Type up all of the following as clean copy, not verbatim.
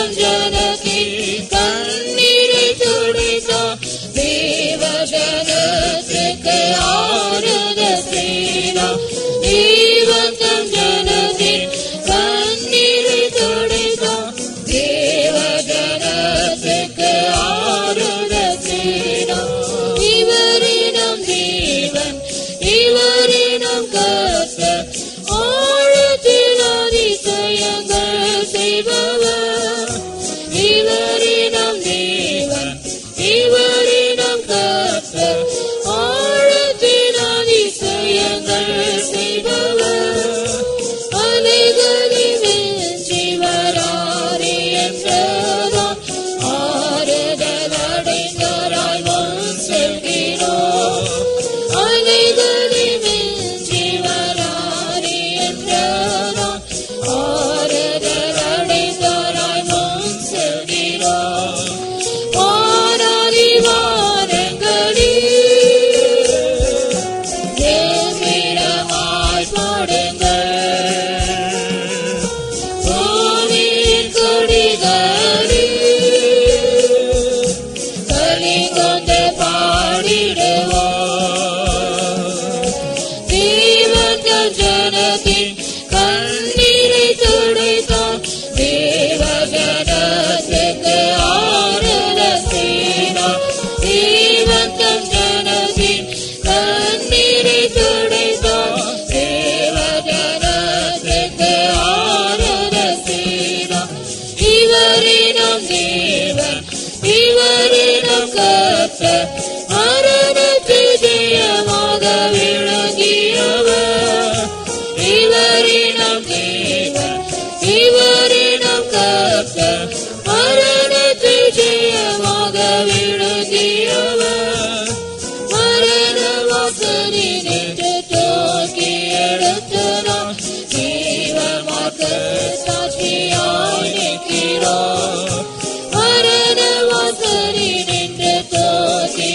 தம் ஜனத்தின் கண்ணீரை துடைத்தார். தேவ ஜனத்துக்கு ஆறுதல் செய்தார். தேவன் தம் ஜனத்தின் கண்ணீரை துடைத்தார். தேவ ஜனத்துக்கு ஆறுதல் செய்தார். இவரே நம் தேவன், இவரே நம் கர்த்தர், ஆழத்தில் அதிசயங்கள் செய்பவர். இவரே நம் தேவன், இவரே நம் கர்த்தர், ஆழத்தில் அதிசயங்கள் செய்பவர். அலைகளை வெற்றி வராரே என்றார். ஆறுதல் அடைந்தாராய் முன் செல்கிறோம். அலைகளை வெற்றி வராரே என்றார். ஆறுதல் அடைந்தாராய் முன் செல்கிறோம். வாராதி வாரங்களில் தேவீரமாய் பாடுங்கள். பூமியின் கொடிகளில் கலிகொண்டு பாடிடுவோம். தேவன் தம் ஜனத்தின் கண்ணீரை துடைத்தார். தேவ ஜனத்துக்கு ஆறுதல் செய்தார். தேவன் தம் ஜனத்தின் கண்ணீரை துடைத்தார். தேவ ஜனத்துக்கு ஆறுதல் செய்தார். இவரே நம் தேவன், இவரே நம் கர்த்தர், மரணத்தில் ஜெயமாக விளங்கியவர். இவரே நம் தேவன், இவரே நம் கர்த்தர், மரணத்தில் ஜெயமாக விளங்கியவர். மரண வாசலை நின்று தூக்கி எடுத்தார். ஜீவமாக சாட்சியாய் நிற்கிறார். மரண வாசலை நின்று தூக்கி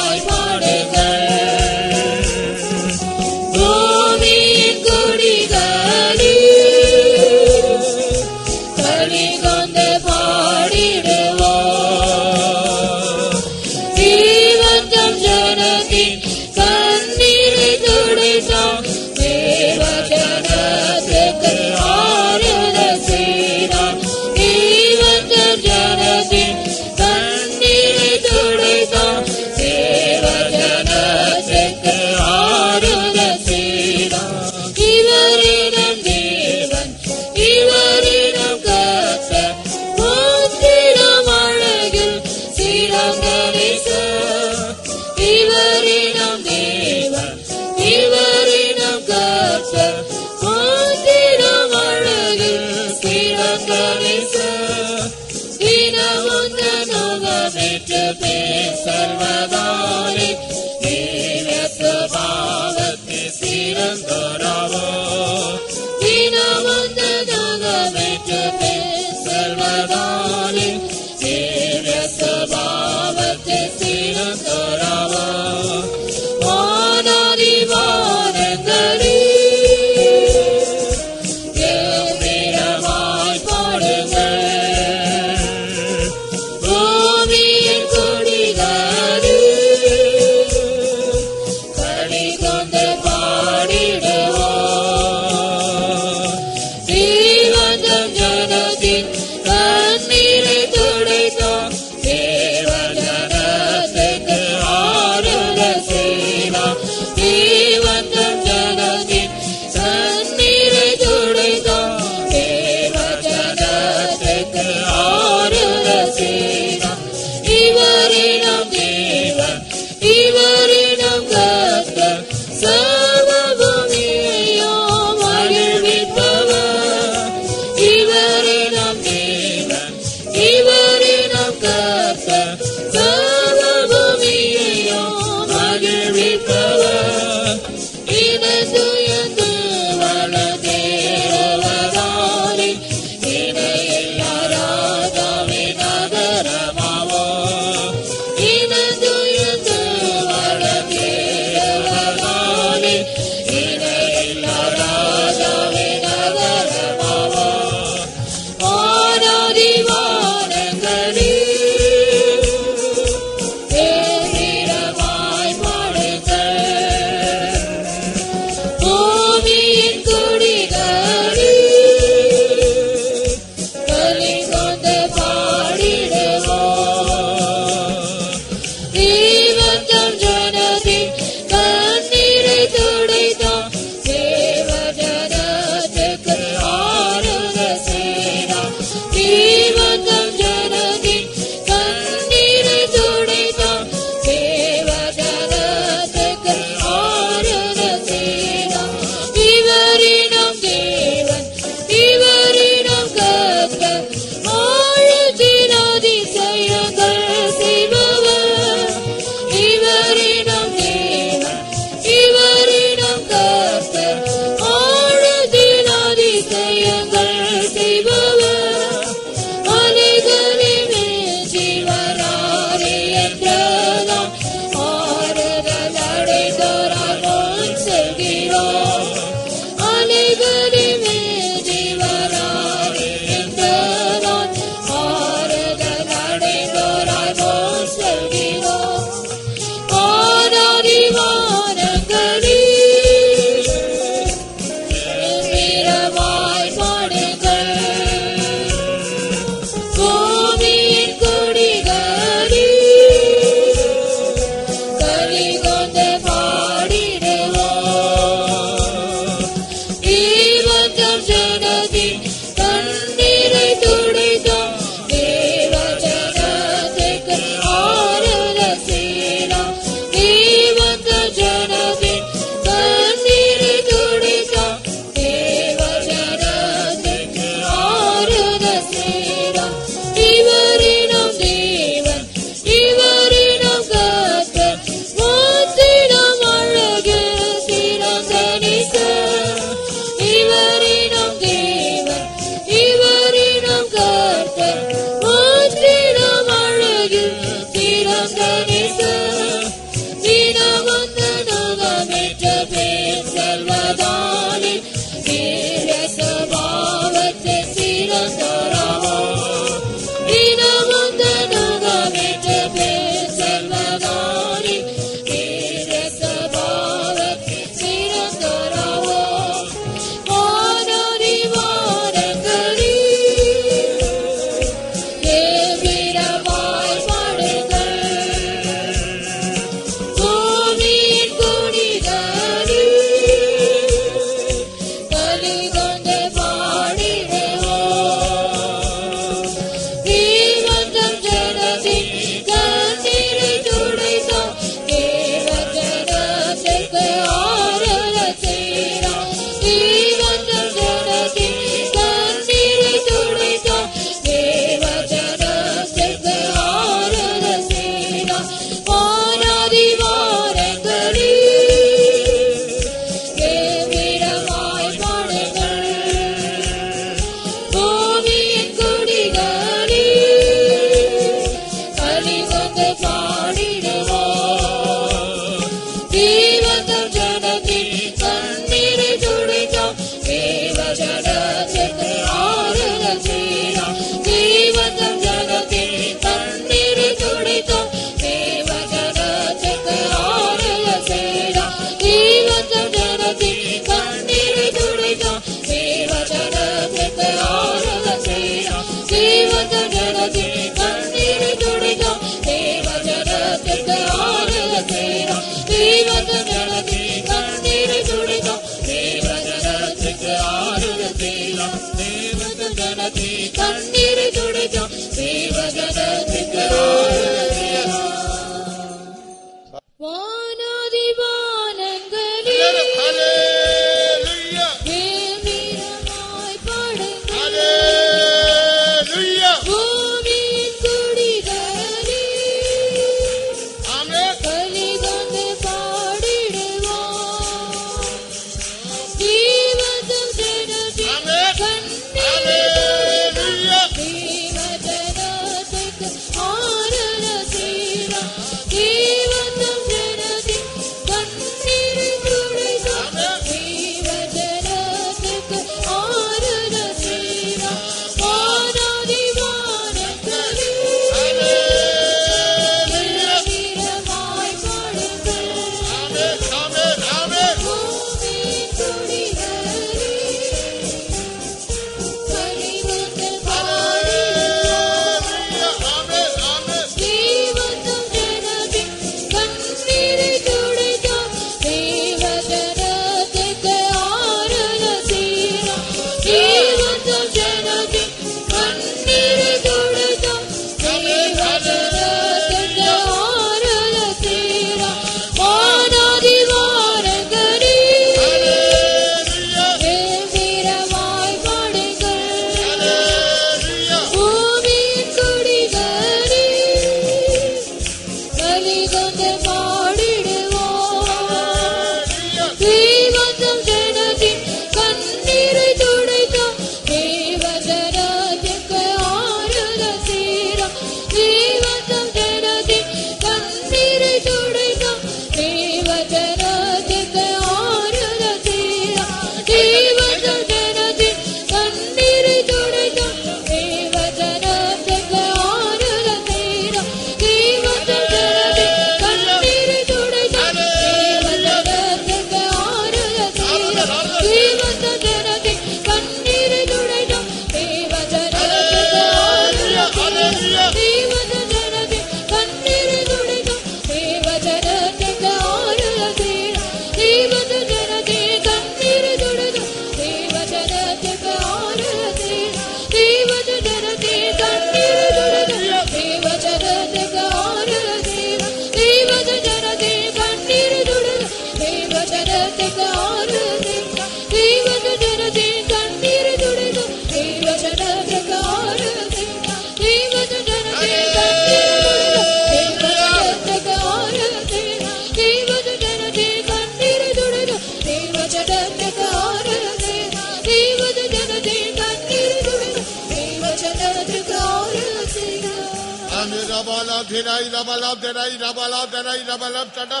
rabala dhirai rabala dhirai rabala dhirai rabala chada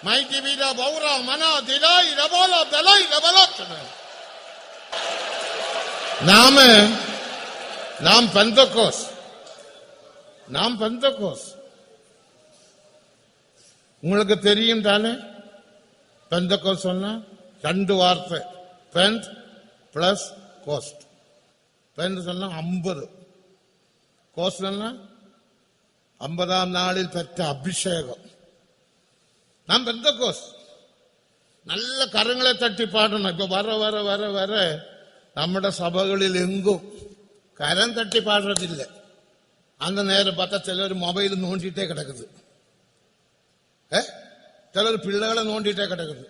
mighty vida baura mana dhirai rabala dhirai rabala chada நாம் பெந்தகோஸ் உங்களுக்கு தெரியும் தானே பெந்தகோஸ் சொன்னா ரெண்டு வார்த்தை பெந்த் பிளஸ் கோஸ்ட் பெந்த் சொன்னா 50 கோஸ்ட் சொன்னா 50ஆம் நாளில் பெற்ற அபிஷேகம் நாம் பெந்தகோஸ் நல்ல கரங்களை தட்டி பாடணும் இப்ப வர வர வர வர നമ്മുടെ സഭകളിൽ എങ്കും കരം തട്ടി പാടുறதில்லை அந்த நேரம் பார்த்தா சிலர் மொபைல் நோண்டிட்டே கிடக்குது சிலர் பிள்ளைகளை நோண்டிட்டே கிடக்குது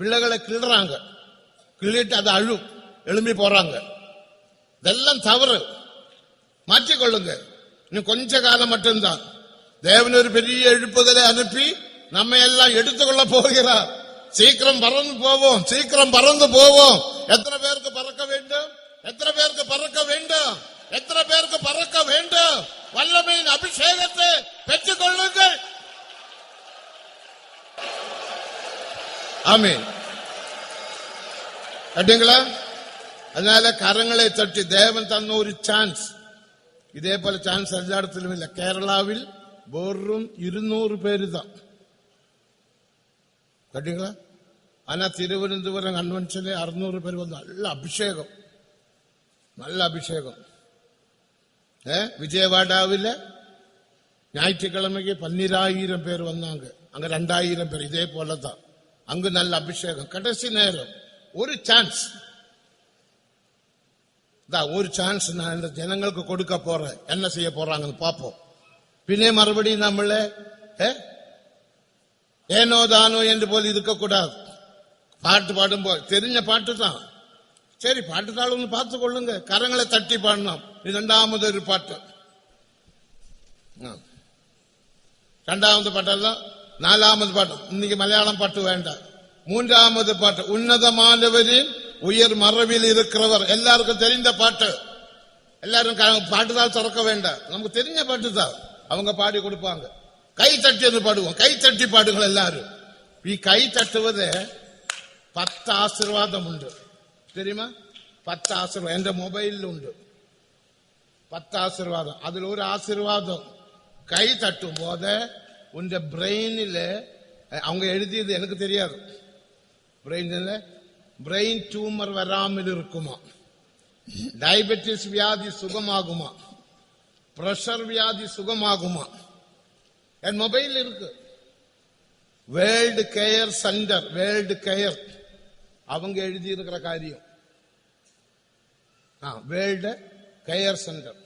பிள்ளைகளை கிள்றாங்க கிள்ளிட்டு அதை அழும் எழும்பி போறாங்க இதெல்லாம் தவறு மாற்றிக்கொள்ளுங்க இன்னும் கொஞ்ச காலம் மட்டும்தான் தேவன் ஒரு பெரிய எழுப்புதலை அனுப்பி நம்ம எல்லாம் எடுத்துக்கொள்ள போகிறார் சீக்கிரம் பறந்து போவோம் சீக்கிரம் பறந்து போவோம் எத்தனை பேருக்கு பறக்க வேண்டும் எத்தனை பேருக்கு பறக்க வேண்டும் எத்தனை பேருக்கு பறக்க வேண்டும் வல்லமையின் அபிஷேகத்தை பெற்றுக் கொள்ளுங்கள் ஆமென் கேட்டீங்களா அதனால கரங்களை தட்டி தேவன் தந்த ஒரு சான்ஸ் இதே போல சான்ஸ் எல்லா இடத்திலும் இல்ல கேரளாவில் வெறும் 200 பேரு தான் கேட்டீங்களா ஆனா திருவனந்தபுரம் கன்வென்ஷன்ல 600 பேர் வந்து நல்ல அபிஷேகம் விஜயவாடாவில் ஞாயிற்றுக்கிழமைக்கு 12000 பேர் வந்தாங்க அங்க 2000 பேர் இதே போலதான் அங்கு நல்ல அபிஷேகம் கடைசி நேரம் ஒரு சான்ஸ் நான் இந்த ஜனங்களுக்கு கொடுக்க போறேன் என்ன செய்ய போறாங்கன்னு பாப்போம் பின்னே மறுபடியும் நம்மள ஏனோ தானோ என்று போல் இருக்கக்கூடாது பாட்டு பாடும்போது தெரிஞ்ச பாட்டு தான் சரி பாட்டு தாள் பார்த்து கொள்ளுங்க கரங்களை தட்டி பாடணும் இரண்டாவது ஒரு பாட்டு இரண்டாவது பாட்டெல்லாம் நாலாவது பாட்டு இன்னைக்கு மலையாளம் பாட்டு வேண்டாம் மூன்றாவது பாட்டு உன்னதமானவரின் உயர் மரபில் இருக்கிறவர் எல்லாருக்கும் தெரிந்த பாட்டு எல்லாரும் பாட்டுதான் திறக்க வேண்டாம் நமக்கு தெரிஞ்ச பாட்டு தான் அவங்க பாடி கொடுப்பாங்க கை தட்டி என்று பாடுவோம் கை தட்டி பாடுங்கள் எல்லாரும் கை தட்டுவது 10 ஆசீர்வாதம் உண்டு தெரியுமா 10 ஆசீர்வாதம் என்ற மொபைலில் உண்டு 10 ஆசீர்வாதம் அதுல ஒரு ஆசீர்வாதம் கை தட்டும் போது உன் பிரெயினில் அவங்க எழுதியது எனக்கு தெரியாது பிரெயின் டியூமர் வராமல் இருக்குமா டயபெட்டிஸ் வியாதி சுகமாகுமா பிரஷர் வியாதி சுகமாகுமா என் மொபைல் இருக்கு world care centre world care அவங்க எழுதி இருக்கிற காரியம் world care centre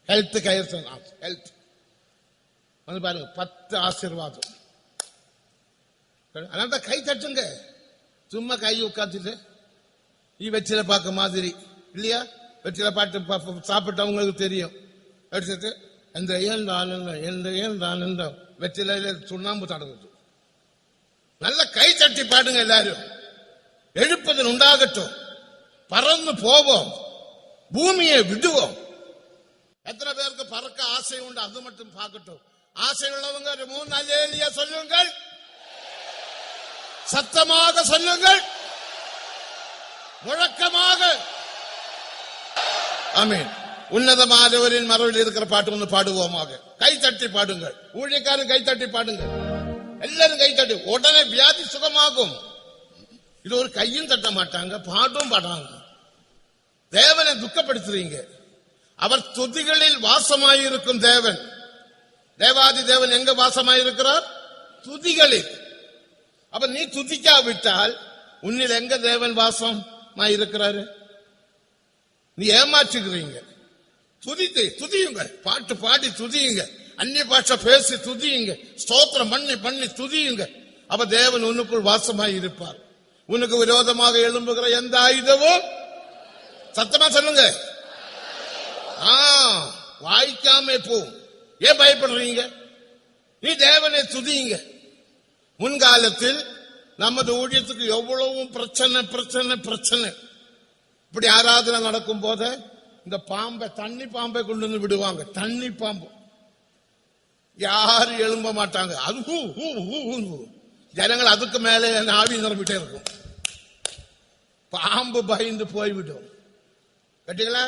health care centre health வந்து பாருங்க 10 ஆசீர்வாதம் அதனால கை தட்டுங்க சும்மா கை உட்காந்துட்டு வெற்றில பார்க்க மாதிரி இல்லையா வெற்றில பாட்டு சாப்பிட்டவங்களுக்கு தெரியும் எடுத்துட்டு எந்த ஏன் வெற்றில சுண்ணாம்பு தடவுது நல்ல கை தட்டி பாடுங்க எல்லாரும் எழுப்புதல் உண்டாகட்டும் பறந்து போவோம் பூமியை விடுவோம் எத்தனை பேருக்கு பறக்க ஆசை உண்டு அது மட்டும் பார்க்கட்டும் ஆசை உள்ளவங்க 3 அல்லேலூயா சொல்லுங்கள் சத்தமாக சொல்லுங்கள் முழக்கமாக ஆமென் உன்னதமானவரின் மரபில் இருக்கிற பாட்டு ஒன்று பாடுவோமாக கை தட்டி பாடுங்கள் ஊழியக்காரன் கை தட்டி பாடுங்கள் எல்லாரும் கை தட்டி உடனே வியாதி சுகமாகும் இது ஒரு கையும் தட்ட மாட்டாங்க பாட்டும் பாடாங்க தேவனை துக்கப்படுத்துறீங்க அவர் துதிகளில் வாசமாயிருக்கும் தேவன் தேவாதி தேவன் எங்க வாசமாயிருக்கிறார் துதிகளில் அப்ப நீ துதிக்காவிட்டால் உன்னில் எங்க தேவன் வாசமாயிருக்கிறாரு நீ ஏமாற்றுகிறீங்க துதியுங்க பாட்டு பாடி துதியுங்க அந்நிய பாஷை பேசி துதியுங்க ஸ்தோத்திரம் பண்ணி துதியுங்க அப்ப தேவன் உனக்குள் வாசமாய் இருப்பார் உனக்கு விரோதமாக எழும்புகிற எந்த ஆயுதமும் சத்தமா சொல்லுங்க வாய்க்காம போ ஏன் பயப்படுறீங்க நீ தேவனை துதியுங்க முன்காலத்தில் நமது ஊழியத்துக்கு எவ்வளவு பிரச்சனை இப்படி ஆராதனை நடக்கும் போது இந்த பாம்பை தண்ணி பாம்பை கொண்டு வந்து விடுவாங்க தண்ணி பாம்பு யாரும் எழும்ப மாட்டாங்க. அது ஜனங்கள் அதுக்கு மேலே ஆவி நிரம்பிட்டே இருக்கும். பாம்பு பயந்து போய்விடும். கேட்டீங்களா?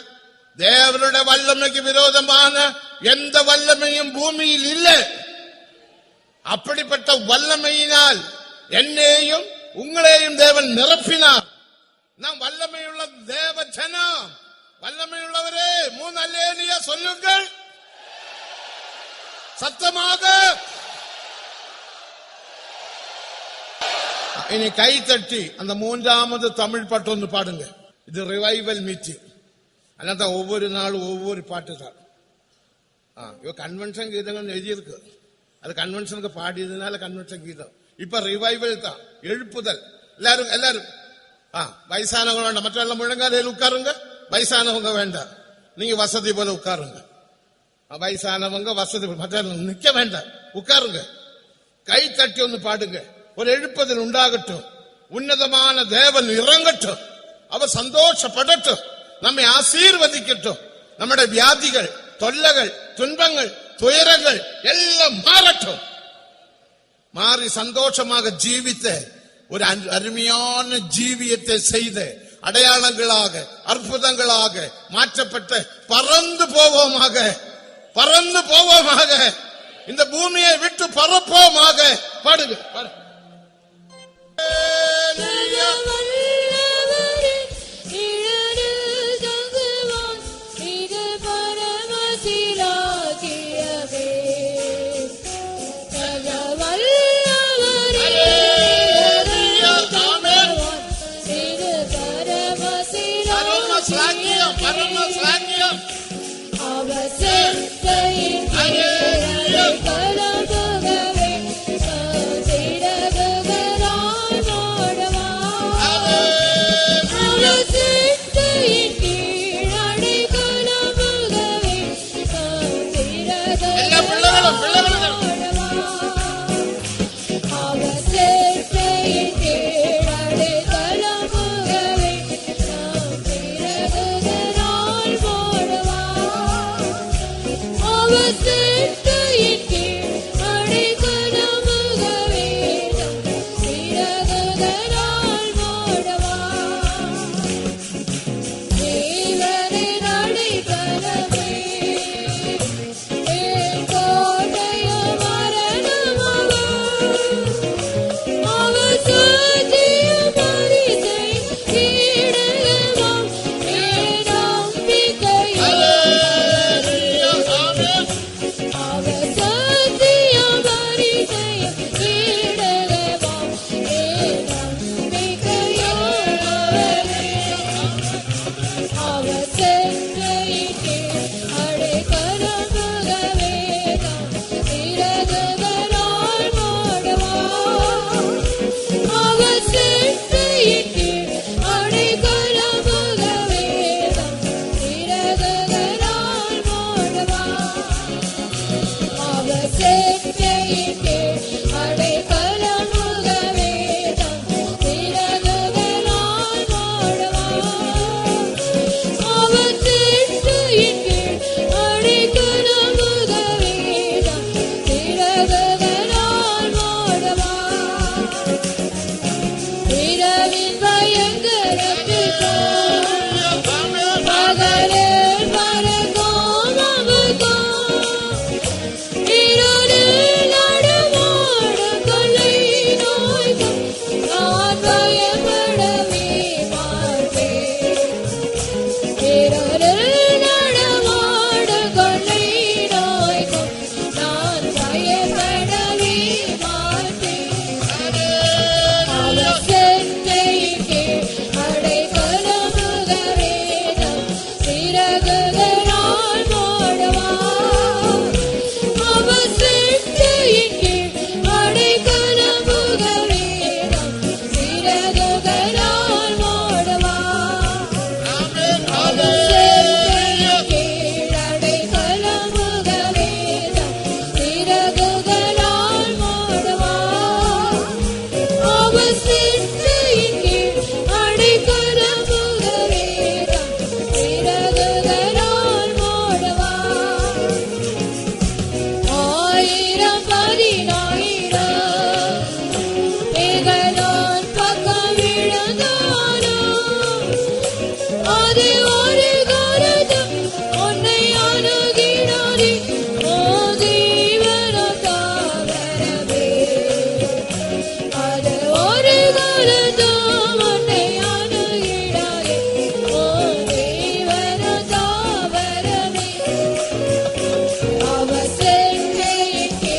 தேவனுடைய வல்லமைக்கு விரோதமான எந்த வல்லமையும் பூமியில் இல்லை. அப்படிப்பட்ட வல்லமையினால் என்னையும் உங்களையும் தேவன் நிரப்பினார். நாம் வல்லமையுள்ள தேவ ஜனம். வல்லமையுள்ளவரே 3 அல்லேலூயா சொல்லுங்கள் சத்தமாக. இனி கை தட்டி அந்த 3வது தமிழ் பாட்டு ஒன்று பாடுங்க. இது ரிவைவல் மீட்டிங். அல்லாத ஒவ்வொரு நாளும் ஒவ்வொரு பாட்டு தான். கன்வென்ஷன் கீதங்கள் எழுதியிருக்கு. அது கன்வென்ஷனுக்கு பாடியதுனால கன்வென்ஷன் கீதம். இப்ப ரிவைவல் தான், எழுப்புதல். எல்லாரும் வயசானவங்க வேண்டாம், மற்ற எல்லாம் முழங்காலையில் உட்காருங்க. வயசானவங்க வேண்டாம், நீங்க வசதி போல உட்காருங்க. வயசானவங்க வசதி மற்ற நிக்க வேண்டாம், உட்காருங்க. கை தட்டி ஒன்று பாடுங்க. ஒரு எழுப்புதல் உண்டாகட்டும். உன்னதமான தேவன் இறங்கட்டும். அவர் சந்தோஷப்படட்டும். நம்மை ஆசீர்வதிக்கட்டும். நம்முடைய வியாதிகள், தொல்லைகள், துன்பங்கள், துயரங்கள் எல்லாம் மாறட்டும். மாறி சந்தோஷமாக ஜீவித்த ஒரு அருமையான ஜீவியத்தை செய்த அடையாளங்களாக, அற்புதங்களாக மாற்றப்பட்ட பறந்து போவோமாக, பறந்து போவோமாக, இந்த பூமியை விட்டு பறப்போமாக. பாடுங்க. I was ஆயிரம் 10,000 ஏகனான் பக்கம் விழுந்தாலும் அது ஒரு காலத்தும் உன்னை அணுகிடாதே. ஓ ஜீவனோ தாவரமே, அது ஒரு காலத்தும் உன்னை அணுகிடாதே. ஓ ஜீவனோ தாவரமே, அவர் சென்னைக்கு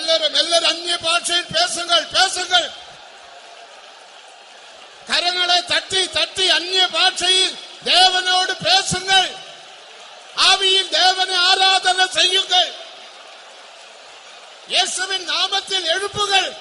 எல்லாரும் அந்நிய பாஷையில் பேசுங்கள் பேசுங்கள். கரங்களை தட்டி தட்டி அந்நிய பாஷையில் தேவனோடு பேசுங்கள். ஆவியில் தேவனை ஆராதனை செய்யுங்கள். இயேசுவின் நாமத்தில் எழுப்புங்கள்.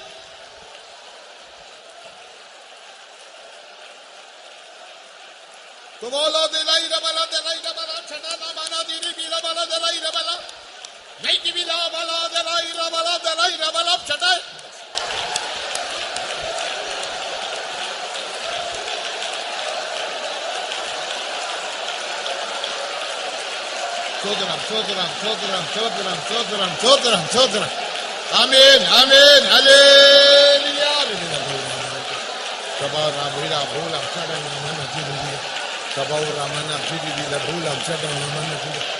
சோதரம். ஆமென் ஆமென் ஹல்லேலூயா. சபாரா புலா புலா சடன மன ஜிரிதி சபாரா மன ஜிரிதி புலா சடன மன ஜிரிதி.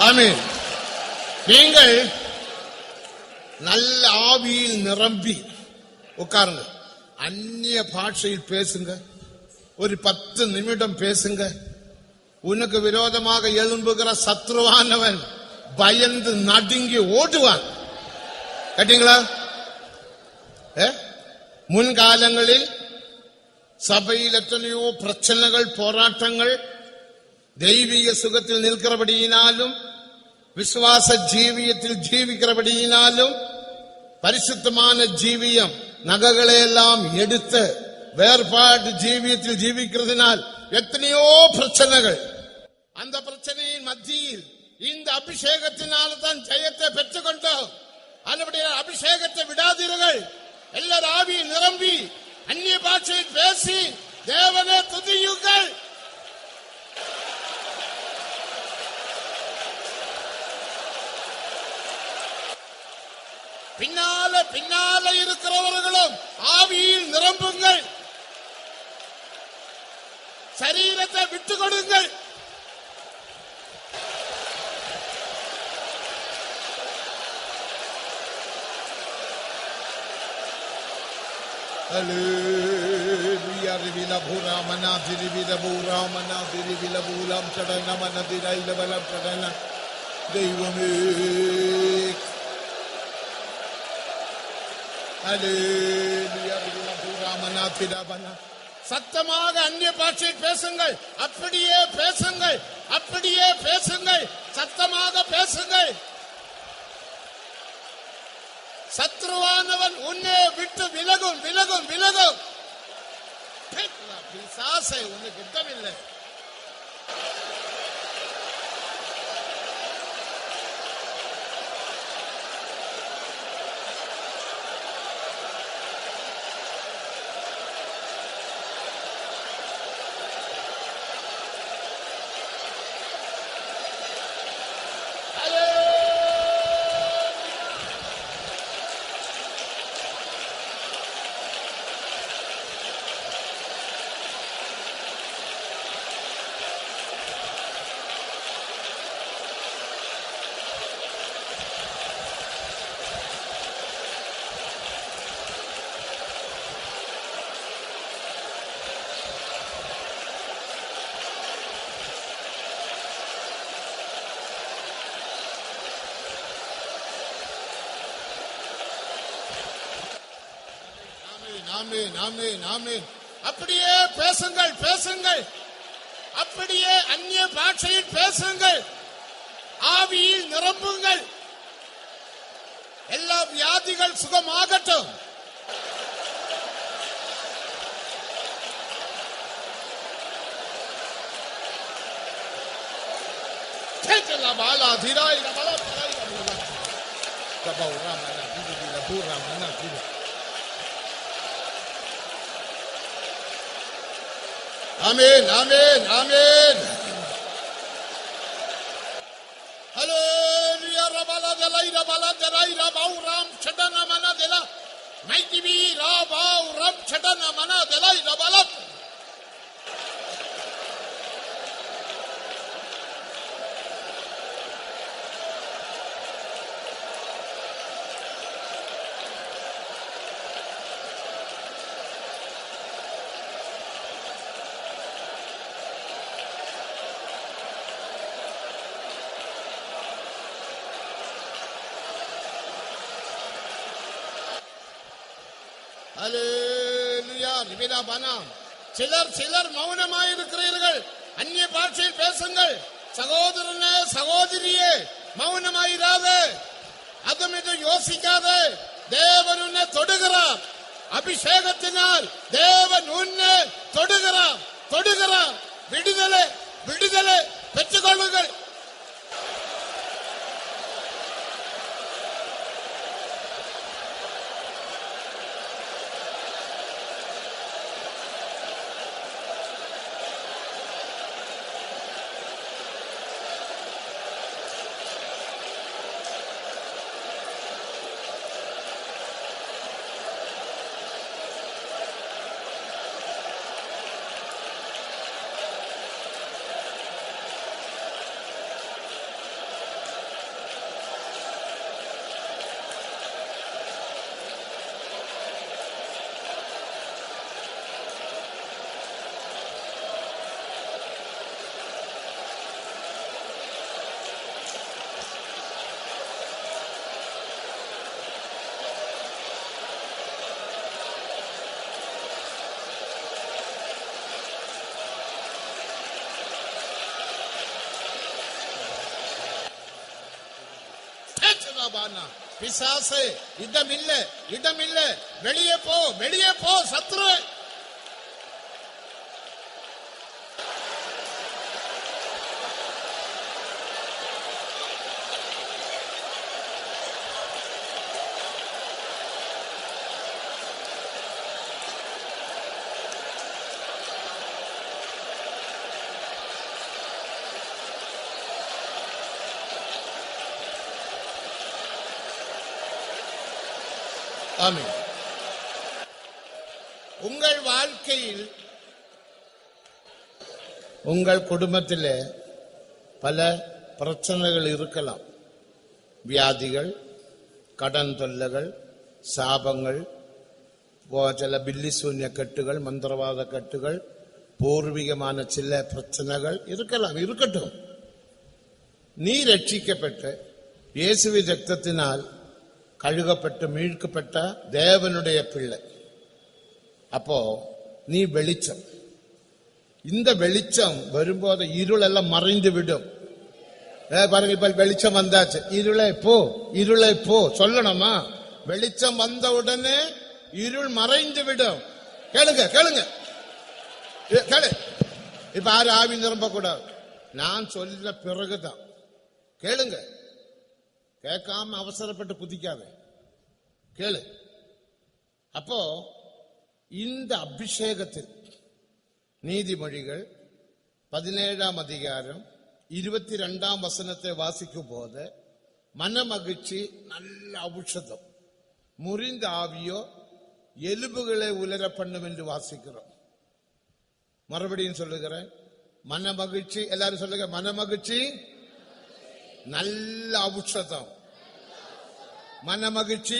ஆமென். நீங்கள் நல்ல ஆவியில் நிரம்பி உட்காருங்க. அந்நிய பாஷையில் பேசுங்க. ஒரு 10 நிமிடம் பேசுங்க. உனக்கு விரோதமாக எழும்புகிற சத்ருவானவன் பயந்து நடுங்கி ஓடுவான். கேட்டீங்களா? முன்காலங்களில் சபையில் எத்தனையோ பிரச்சனைகள் போராட்டங்கள் தெய்வீக சுகத்தில் நிற்கிறபடியினாலும் விசுவாச ஜீவியத்தில் ஜீவிக்கிறபடியினாலும் பரிசுத்தமான ஜீவியம் நகைகளை எல்லாம் எடுத்து வேறுபாடு ஜீவியத்தில் ஜீவிக்கிறதுனால் எத்தனையோ பிரச்சனைகள். அந்த பிரச்சனையின் மத்தியில் இந்த அபிஷேகத்தினால தான் ஜெயத்தை பெற்றுக்கொண்டோம். அதுபடியா அபிஷேகத்தை விடாதீர்கள். எல்லாரும் ஆவியில் நிரம்பி அந்நிய பாஷையில் பேசி தேவனை துதியுங்கள். பின்னால இருக்கிறவர்களும் ஆவியில் நிரம்புங்கள். சரீரத்தை விட்டு கொடுங்கள். Hallelujah, rivila bhura mana dirivila bhura mana dirivila bhulam chadana mana diraila balam chadana deivame. Hallelujah, rivila bhura mana dirabana. சத்தமாக அந்நிய பாஷையில் பேசுங்கள். அப்படியே பேசுங்கள். அப்படியே பேசுங்கள். சத்தமாக பேசுங்கள். சத்ருவானவன் உன்னை விட்டு விலகும் விலகும் விலகும். பிசாசை உனக்கு இடமில்லை. ஆமென் ஆமென் ஆமென். அப்படியே பேசுங்கள் பேசுங்கள். அப்படியே அந்நிய பாஷையில் பேசுங்கள். ஆவியில் நிரம்புங்கள். எல்லா வியாதிகள் சுகமாகட்டும். ஆமென் ஆமென் ஆமென். ஹல்லேலூயா. ரபலா தலை ரபலா தரை ரபௌ ராம் சடன மன தெலா மைதிவி ரபௌ ரப் சடன மன தெலை ரபலா. ஹல்லேலூயா. ரிபிலாபானாம். சிலர் மௌனமாயிருக்கிறீர்கள். அந்நிய பாஷையில் பேசுங்கள். சகோதரனே, சகோதரியே, மௌனமாயிராதே. அதும் இது யோசிக்காதே. தேவன் உன்னை தொடுகிறார். அபிஷேகத்தினால் தேவன் உன்னை தொடுகிறார். விடுதலை பெற்றுக்கொள்ளுங்கள். பிசாசே, இடமில்ல, வெளியே போ சத்ரு. ஆமென். உங்கள் வாழ்க்கையில், உங்கள் குடும்பத்தில் பல பிரச்சனைகள் இருக்கலாம். வியாதிகள், கடன் தொல்லைகள், சாபங்கள், சில பில்லி சூன்ய கட்டுகள், மந்திரவாத கட்டுகள், பூர்வீகமான சில பிரச்சனைகள் இருக்கலாம். இருக்கட்டும். நீ ரட்சிக்கப்பட்ட இயேசுவின் ரத்தத்தினால் கழுகப்பட்டு மீட்கப்பட்ட தேவனுடைய பிள்ளை. அப்போ நீ வெளிச்சம். இந்த வெளிச்சம் வரும்போது இருள் எல்லாம் மறைந்து விடும். பாருங்க, இப்ப வெளிச்சம் வந்தாச்சு. இருளை போ சொல்லணுமா? வெளிச்சம் வந்த உடனே இருள் மறைந்து விடும். கேளுங்க. இப்ப யாரு ஆவி நிரம்ப கூடாது. நான் சொல்ல பிறகுதான் கேளுங்க. கேட்காம அவசரப்பட்டு குதிக்காத, கேளு. அப்போ இந்த அபிஷேகத்தில் நீதிமொழிகள் 17ஆம் அதிகாரம் 22ஆம் வசனத்தை வாசிக்கும் போது, மன மகிழ்ச்சி நல்ல ஔஷதம், முறிந்த ஆவியோ எலும்புகளை உலர பண்ணும் என்று வாசிக்கிறோம். மறுபடியும் சொல்லுகிறேன், மன மகிழ்ச்சி. எல்லாரும் சொல்லுங்க, மன மகிழ்ச்சி நல்ல ஔஷதம். மன மகிழ்ச்சி.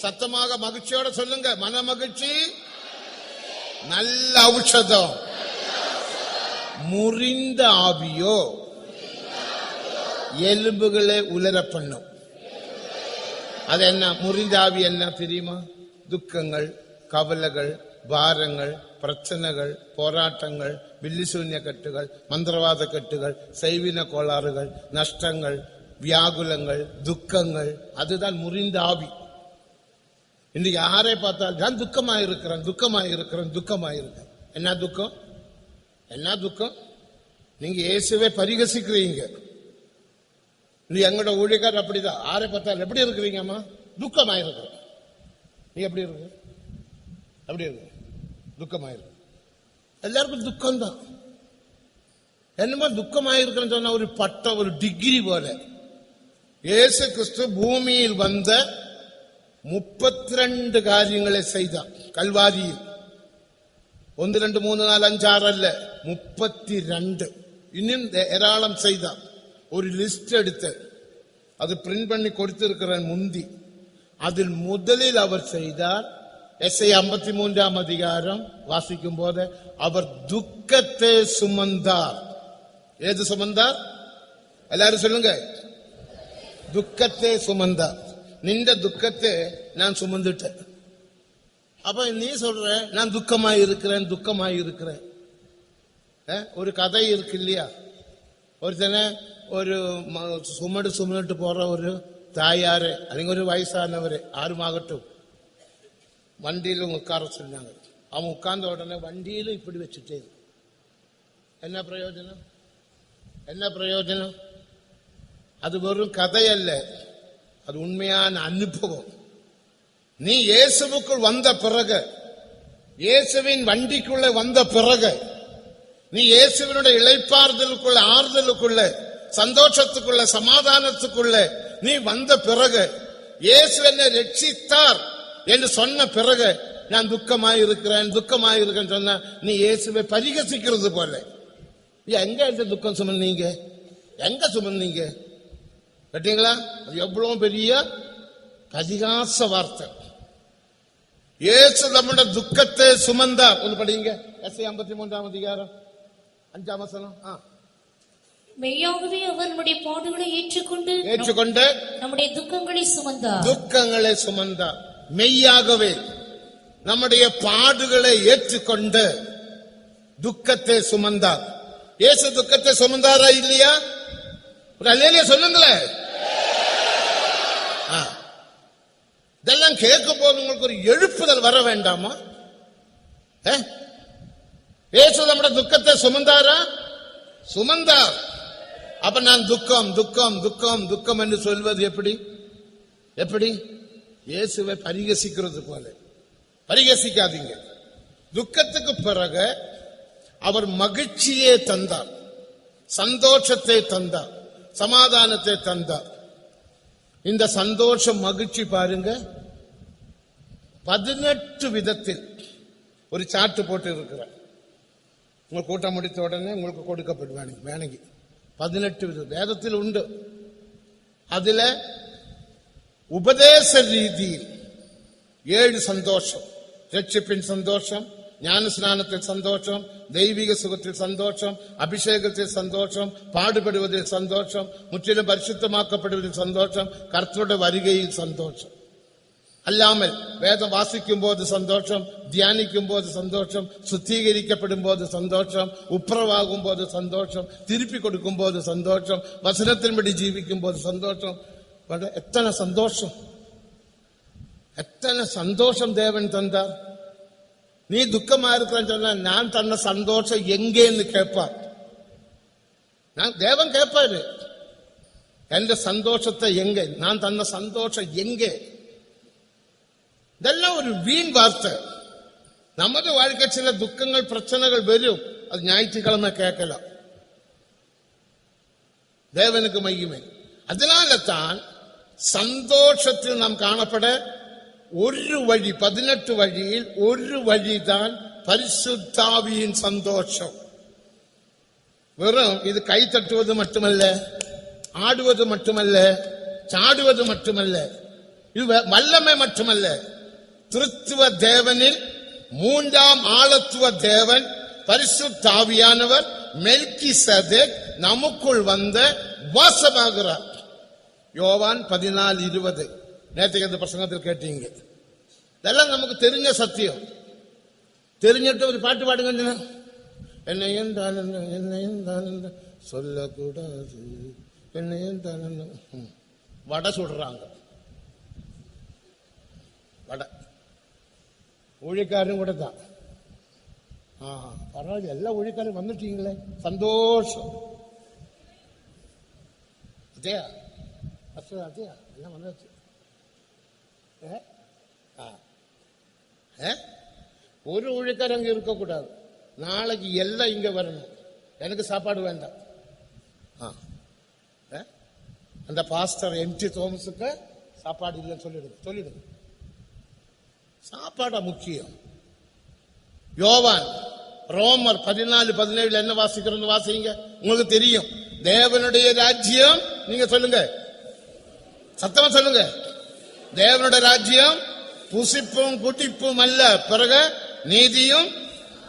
சத்தமாக மகிழ்ச்சியோட சொல்லுங்க, மன மகிழ்ச்சி நல்ல ஔஷதம். முறிந்த ஆவியோ எலும்புகளை உலர பண்ணும். அது என்ன? முறிந்த ஆவி என்ன தெரியுமா? துக்கங்கள், கவலைகள், பாரங்கள், பிரச்சனைகள், போராட்டங்கள், பில்லிசூன்ய கட்டுகள், மந்திரவாத கட்டுகள், செய்வின கோளாறுகள், நஷ்டங்கள், வியாகுலங்கள், துக்கங்கள், அதுதான் முறிந்த ஆவி. இன்னைக்கு யாரை பார்த்தால் நான் துக்கமாயிருக்கிறேன். என்ன துக்கம்? நீங்க இயேசுவை பரிகசிக்கிறீங்க. நீ எங்களோட ஊழியக்காரர் அப்படிதான். யாரை பார்த்தால் எப்படி இருக்கிறீங்கம்மா? துக்கமாயிருக்கிறேன். நீ எப்படி இருக்கு? துக்கமாயிருக்கு. எல்லாருக்கும் துக்கம்தான். என்னமோ துக்கமாயிருக்குன்னு சொன்ன ஒரு பட்டம், ஒரு டிகிரி போல. இயேசு கிறிஸ்து பூமியில் வந்த 32 காரியங்களை செய்தான் கல்வாரியில். 1 2 3 4 5 6 அல்ல, 32. இன்னும் ஏராளம் செய்தான். ஒரு லிஸ்ட் எடுத்து அது பிரிண்ட் பண்ணி கொடுத்திருக்கிற முந்தி. அதில் முதலில் அவர் செய்தார், எஸ்ஐயா 53ஆம் அதிகாரம் வாசிக்கும் போது, அவர் துக்கத்தை சுமந்தார். ஏது சுமந்தார்? எல்லாரும் சொல்லுங்க, துக்கத்தை சுமந்தார். நின்ற துக்கத்தை நான் சுமந்துட்டேன். அப்ப நீ சொல்ற நான் துக்கமாய் இருக்கிறேன். ஒரு கதை இருக்கு இல்லையா? ஒருத்தனை ஒரு சுமட்டு போற ஒரு தாயாரு അല്ലെങ്കിൽ ஒரு வயசானவரு யாருமாகட்டும் வண்டியில உட்கார சொன்னாங்க. அவன் உட்கார்ந்த உடனே வண்டியில இப்படி வச்சுட்டே என்ன பிரயோஜனம்? அது வெறும் கதையல்ல, அது உண்மையான அனுபவம். நீ இயேசுவுக்குள் வந்த பிறகு, இயேசுவின் வண்டிக்குள்ள வந்த பிறகு, நீ இயேசுவினுடைய இளைப்பாறுதலுக்குள்ள, ஆறுதலுக்குள்ள, சந்தோஷத்துக்குள்ள, சமாதானத்துக்குள்ள நீ வந்த பிறகு, இயேசு என்னை ரட்சித்தார் என்று சொன்ன பிறகு நான் துக்கமாயிருக்கிறேன் சொன்ன நீ இயேசுவை பரிகசிக்கிறது போல. எங்க இந்த துக்கம் சுமந்தீங்க? கேட்டீங்களா? அது எவ்வளவு பெரிய பரிகாச வார்த்தை. இயேசு நம்முடைய துக்கத்தை சுமந்தார். ஒன்று படிங்க, எஸ்ஐ 53 அதிகாரம் 5 வசனம். மெய்யாகவே அவர் நம்முடைய பாடுகளை ஏற்றுக்கொண்டு நம்முடைய துக்கங்களை சுமந்தார். மெய்யாகவே நம்முடைய பாடுகளை ஏற்றுக்கொண்டு துக்கத்தை சுமந்தார். இயேசு துக்கத்தை சுமந்தாரா இல்லையா? ஒரு அல்லேலூயா சொல்லுங்களேன். இதெல்லாம் கேட்கும் போது உங்களுக்கு ஒரு எழுப்புதல் வர வேண்டாமா? இயேசு நம்முடைய துக்கத்தை சுமந்தார். அப்ப நான் துக்கம் என்று சொல்வது எப்படி? இயேசுவை பரிகசிக்கிறது போல. பரிகசிக்காதீங்க. துக்கத்துக்கு பிறகு அவர் மகிழ்ச்சியை தந்தார், சந்தோஷத்தை தந்தார், சமாதானத்தை தந்தார். இந்த சந்தோஷம் மகிழ்ச்சி பாருங்க, 18 விதத்தில் ஒரு சாட்டு போட்டு இருக்கிறார். உங்க கூட்டம் முடித்த உடனே உங்களுக்கு கொடுக்கப்படுவாங்க வேணுங்க. 18 விதம் வேதத்தில் உண்டு. அதுல உபதேச ரீதியில் 7 சந்தோஷம். ரட்சிப்பின் சந்தோஷம், ஞான ஸ்நானத்தில் சந்தோஷம், தெய்வீக சுகத்தில் சந்தோஷம், அபிஷேகத்தில் சந்தோஷம், பாடுபடுவதில் சந்தோஷம், முற்றிலும் பரிசுத்தமாக்கப்படுவதில் சந்தோஷம், கர்த்தருடைய வருகையில் சந்தோஷம். அல்லாமல் வேதம் வாசிக்கும் போது சந்தோஷம், தியானிக்கும் போது சந்தோஷம், சுத்திகரிக்கப்படும் போது சந்தோஷம், உப்புரவாகும் போது சந்தோஷம், திருப்பி கொடுக்கும் போது சந்தோஷம், வசனத்தின்படி ஜீவிக்கும் போது சந்தோஷம். எத்தனை சந்தோஷம் தேவன் தந்தார். நீ துக்கமா இருக்கிறன்னு சொன்ன நான் தன்ன சந்தோஷம் எங்கேன்னு கேட்பார். தேவன் கேட்பாரு, எந்த சந்தோஷத்தை எங்க, நான் தன்ன சந்தோஷம் எங்கே? இதெல்லாம் ஒரு வீண் வார்த்தை. நமது வாழ்க்கை சில துக்கங்கள் பிரச்சனைகள் வரும், அது ஞாயிற்றுக்கிழமை கேட்கலாம். தேவனுக்கு மகிமை. அதனால தான் சந்தோஷத்தில் நாம் காணப்பட ஒரு வழி, 18 வழியில் ஒரு வழிதான் பரிசுத்தாவியின் சந்தோஷம். வெறும் இது கை தட்டுவது மட்டுமல்ல, ஆடுவது மட்டுமல்ல, சாடுவது மட்டுமல்ல, இது வல்லமை மட்டுமல்ல. திருத்துவ தேவனில் 3ஆம் ஆளத்துவ தேவன் பரிசுத்தாவியானவர் மெல்கிசேதேக் நமக்குள் வந்த வாசமாகிறார். யோவான் 14:20 நேற்றைக்கு அந்த பிரசங்கத்தில் கேட்டீங்க. இதெல்லாம் நமக்கு தெரிஞ்ச சத்தியம். தெரிஞ்சிட்டு ஒரு பாட்டு பாடுங்க. என்னையும் தான் சொல்லக்கூடாது, என்னையும் தான் வடை சுடுறாங்க. வடை ஊழியக்காரரும் கூட தான். பரவாயில்ல, எல்லா ஊழியக்காரும் வந்துட்டீங்களே, சந்தோஷம். அதையா எல்லாம் வந்தாச்சு. ஒரு ஊழியக்காரர் அங்க இருக்கக்கூடாது. நாளைக்கு எல்லாம் இங்க வரணும். எனக்கு சாப்பாடு வேண்டாம். அந்த பாஸ்டர் எம்டி தோமஸுக்கு சாப்பாடு இல்லைன்னு சொல்லிடுங்க. சாப்பாடா முக்கியம். யோவான் ரோமர் 14:17 என்ன வாசிக்கிறது வாசிங்க. உங்களுக்கு தெரியும். தேவனுடைய ராஜ்யம், நீங்க சொல்லுங்க, சத்தமா சொல்லுங்க. தேவனுடைய ராஜ்யம் புசிப்பும் குடிப்பும் அல்ல, பிறகு நீதியும்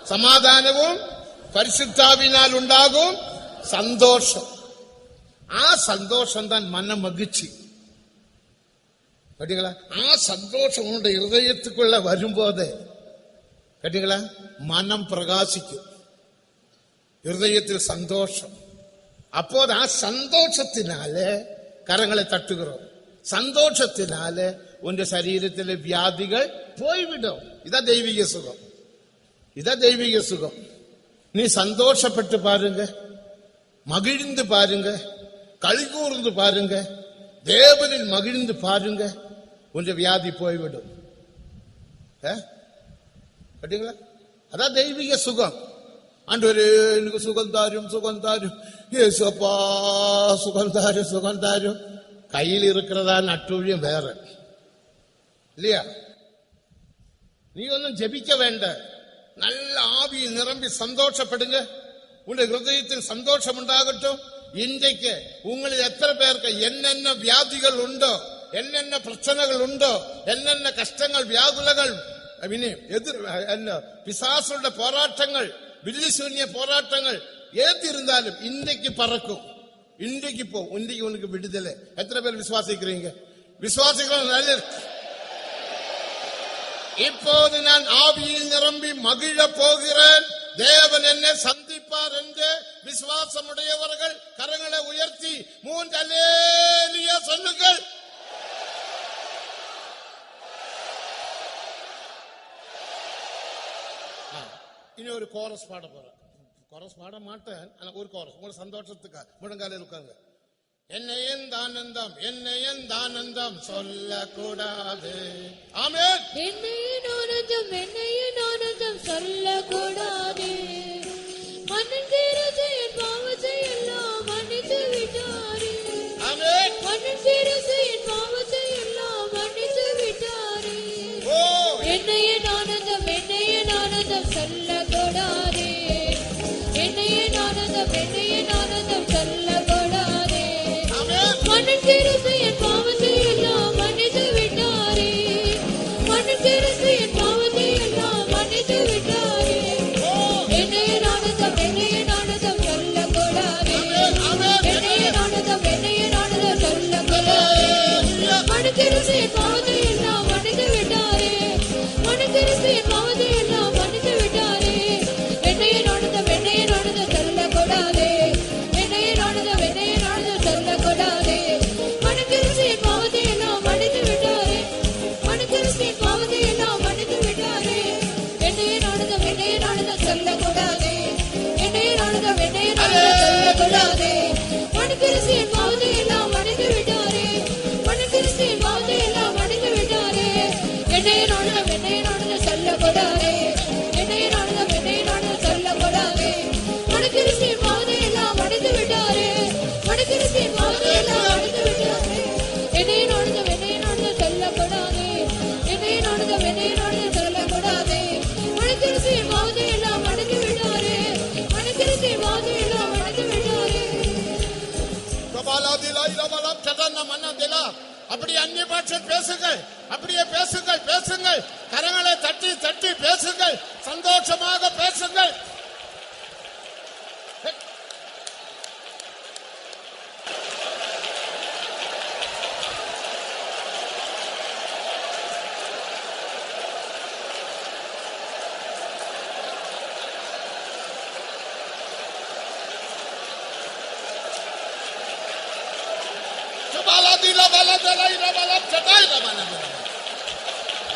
சமாதானமும் பரிசுத்தாவினால் உண்டாகும் சந்தோஷம். சந்தோஷம் தான் மன மகிழ்ச்சி. சந்தோஷம் உன்னுடைய இருதயத்துக்குள்ள வரும்போது கேட்டீங்களா? மனம் பிரகாசிக்கும், இருதயத்தில் சந்தோஷம். அப்போது சந்தோஷத்தினாலே கரங்களை தட்டுகிறோம். சந்தோஷத்தினாலே உன் சரீரத்திலே வியாதிகள் போய்விடும். இதான் தெய்வீக சுகம். இதான் தெய்வீக சுகம். நீ சந்தோஷப்பட்டு பாருங்க, மகிழ்ந்து பாருங்க, களி கூர்ந்து பாருங்க, தேவனில் மகிழ்ந்து பாருங்க, உன் வியாதி போய்விடும். கேட்டீங்களா? அதான் தெய்வீக சுகம். ஆண்டவரே எனக்கு சுகந்தாரும் சுகந்தாரும், ஏசப்பா சுகந்தாரும் சுகந்தாரும். கையில் இருக்கிறதா நட்டுழியம் வேற இல்லையா? நீ ஒன்னும் ஜெபிக்க வேண்டாம். நல்ல ஆவியில் நிரம்பி சந்தோஷப்படுங்க. உங்களுடைய ஹிருதயத்தில் சந்தோஷம் உண்டாகட்டும். இன்றைக்கு உங்களில் எத்தனை பேருக்கு என்னென்ன வியாதிகள் உண்டோ, என்னென்ன பிரச்சனைகள் உண்டோ, என்னென்ன கஷ்டங்கள் வியாகுலங்கள் என்ன பிசாசுடைய போராட்டங்கள், வில்லி சூன்ய போராட்டங்கள் ஏத்தி இருந்தாலும் இன்றைக்கு பறக்கும். இன்றைக்கு போ, இன்றைக்கு உனக்கு விடுதலை. எத்தனை பேர் விசுவாசிக்கிறீங்க? விசுவாசிக்கிறோம். இப்போது நான் ஆவியில் நிரம்பி மகிழ போகிறேன். தேவன் என்னை சந்திப்பார் என்று விசுவாசமுடையவர்கள் கரங்களை உயர்த்தி 3 அல்லேலூயா சொல்லுங்கள். இனி ஒரு கோரஸ் பாட போறேன். கோரஸ் பாட மாட்டேன், ஆனா ஒரு கோரஸ் உங்க சந்தோஷத்துக்கா முழங்கால இருக்காங்க. என்னையன் தானந்தம் என்னையன் தானந்தம் சொல்லக்கூடாது. ஆமென். என்னையன் ஆனந்தம் சொல்லக்கூடாது. மன்னித்திருச்சு என் பாவத்தை எல்லாம் மன்னித்து விட்டாரே. ஆமென். மன்னித்திருச்சு என் பாவத்தை எல்லாம் மன்னித்து விட்டாரே. என்னையன் ஆனந்தம் சொல்லக்கூடாது. என்னையன் ஆனந்தம் சொல்லக்கூடாது. மன்னித்திருச்சு என் பாவத்தை எல்லாம் மன்னித்து விட்டாரே. மன்னித்திருச்சு என் பாவத்தை எல்லாம் மன்னித்து விட்டாரே. என்னையன் ஆனந்தம் சொல்லக்கூடாது. என்னையன் ஆனந்தம் சொல்லக்கூடாது. மன்னித்திருச்சு என் பாவத்தை எல்லாம் மன்னித்து விட்டாரே. மன்னித்திருச்சு என் பாவத்தை எல்லாம் மன்னித்து விட்டாரே. என்னையன் ஆனந்தம் சொல்லக்கூடாது. என்னையன் ஆனந்தம் சொல்லக்கூடாது. மன்னித்திருச்சு என் பாவத்தை எல்லாம் மன்னித்து விட்டாரே. மன்னித்திருச்சு என் பாவத்தை எல்லாம் மன்னித்து விட்டாரே. என்னையன் ஆனந்தம் சொல்லக்கூடாது. என்னையன் ஆனந்தம் சொல்லக்கூடாது. மன்னித்திருச்சு என் பாவத்தை எல்லாம் மன்னித்து விட்டாரே. மன்னித்திருச்சு என் பாவத்தை எல்லாம் மன்னித்து விட்டாரே. என்னையன் ஆனந்தம் சொல்லக்கூடாது. என்னையன் ஆனந்தம் சொல்லக்கூடாது. மன்னித்திருச்சு என் பாவத்தை எல்லாம் மன்னித்து விட்டாரே. மன்னித்திருச்சு என் பாவத்தை எல்லாம் மன்னித்து விட்டாரே. என்னையன் ஆனந்தம் சொல்லக்கூடாது. என்னையன் ஆனந்தம் சொல்லக்கூடாது. மன்னித்திருச்சு என் பாவத்தை எல்லாம் மன்னித்து விட்டாரே. மன்னித்திருச்சு என் பாவத்தை எல்லாம் மன்னித்து விட்டாரே. அப்படி அந்நிய பாஷை பேசுங்கள், அப்படியே பேசுங்கள், பேசுங்கள். கரங்களை தட்டி தட்டி பேசுங்கள், சந்தோஷமாக பேசுங்கள்.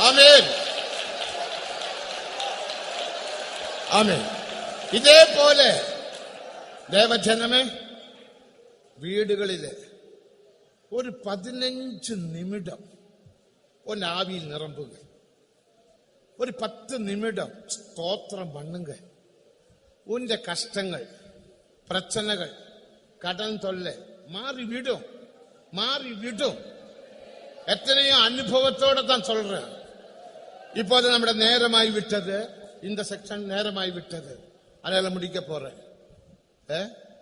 ஆமென். ஆமென். இதே போல தேவஜனமே വീടുകളില് ഒരു 15 നിമിഷം ഒന്ന് ആവിയിൽ നിറമ്പുക. ഒരു 10 നിമിഷം സ്തോത്രം பண்ணுங்க. உன்னுடைய கஷ்டங்கள், பிரச்சனைகள், கடன் தொல்லை மாறிவிடும், மாறிவிடும். எத்தனையோ அனுபவத்தோட தான் சொல்றேன். இப்போது நம்முடைய நேரமாய் விட்டது, இந்த செக்ஷன் நேரமாய் விட்டது, அதனால முடிக்க போறேன்.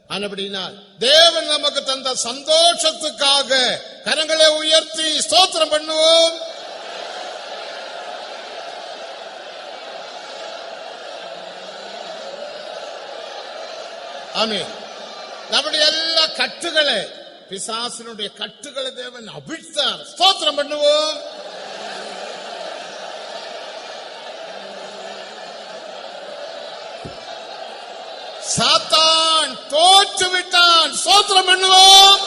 அப்படின்னா தேவன் நமக்கு தந்த சந்தோஷத்துக்காக கரங்களை உயர்த்தி ஸ்தோத்திரம் பண்ணுவோம். ஆமென். நம்முடைய எல்லா கட்டுகளை, பிசாசினுடைய கட்டுகளை தேவன் அவிழ்த்தார். ஸ்தோத்திரம் பண்ணுவோம். சாத்தான் தோற்று விட்டான். ஸ்தோத்திரம் பண்ணுவோம்.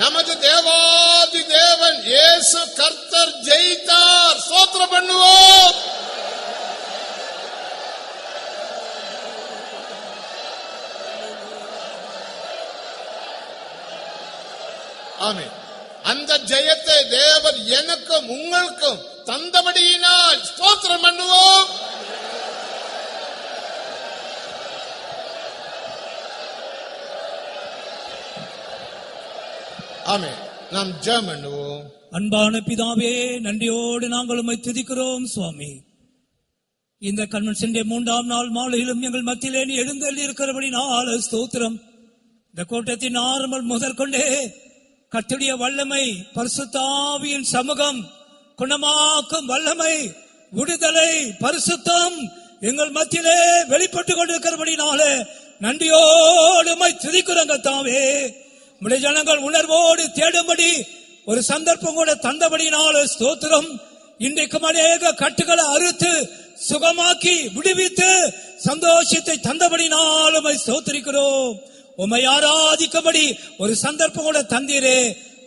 நமது தேவாதி தேவன் இயேசு கர்த்தர் ஜெயித்தார். ஸ்தோத்திரம் பண்ணுவோம். ஆமென். அந்த ஜெயத்தை தேவன் எனக்கும் உங்களுக்கும் தந்தபடியினால் ஸ்தோத்திரம் பண்ணுவோம். ஆமென். நாம் ஜெபம் பண்ணுவோம். அன்பான பிதாவே, நன்றியோடு நாங்கள் உம்மை துதிக்கிறோம் சுவாமி. இந்த கன்வென்ஷன் 3ஆம் நாள் மாலையிலும் எங்கள் மத்தியிலே நீ எழுந்தள்ளி இருக்கிறபடி நாள் ஸ்தோத்திரம். இந்த கூட்டத்தின் ஆரம்பம் முதற்கொண்டே கர்த்தருடைய வல்லமை, பரிசுத்த ஆவியின் சமூகம், குணமாக்கும் வல்லமை, விடுதலை, பரிசுத்தம் எங்கள் மத்தியிலே வெளிப்பட்டு கொண்டிருக்கிறபடினாலே நன்றியோடு உம்மை துதிக்கிறோம் கர்த்தாவே. உம்முடைய ஜனங்கள் உணர்வோடு தேடும்படி ஒரு சந்தர்ப்பம் கூட தந்தபடினால ஸ்தோத்திரம். இன்றைக்கும் அநேக கட்டுகளை அறுத்து சுகமாக்கி விடுவித்து சந்தோஷத்தை தந்தபடினாலும் உம்மை ஸ்தோத்திரிக்கிறோம். உம்மை ஆராதிக்கும்படி ஒரு சந்தர்ப்பம் கூட தந்தீரே.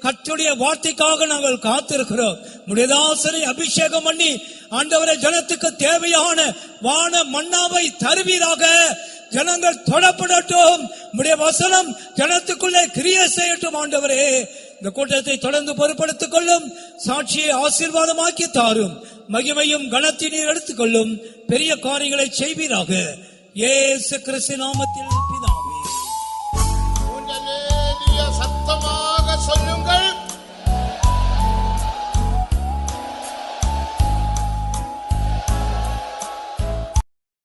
கர்த்தருடைய வார்த்தைக்காக நாங்கள் காத்திருக்கிறோம். உம்முடைய தாசரை அபிஷேகம் பண்ணி ஆண்டவரை ஜனத்துக்கு தேவையான வான மன்னாவை தருவீராக. ஜனங்கள் தொடப்படட்டும். உம்முடைய வசனம் ஜனத்துக்குள்ளே கிரியை செய்யட்டும். ஆண்டவரே, இந்த கூட்டத்தை தொடர்ந்து பொறுப்படுத்திக் கொள்ளும். சாட்சியை ஆசீர்வாதமாக்கி தாரும். மகிமையும் கனத்தினை எடுத்துக் கொள்ளும். பெரிய காரியங்களை செய்வீராக. இயேசு கிறிஸ்து நாமத்தில்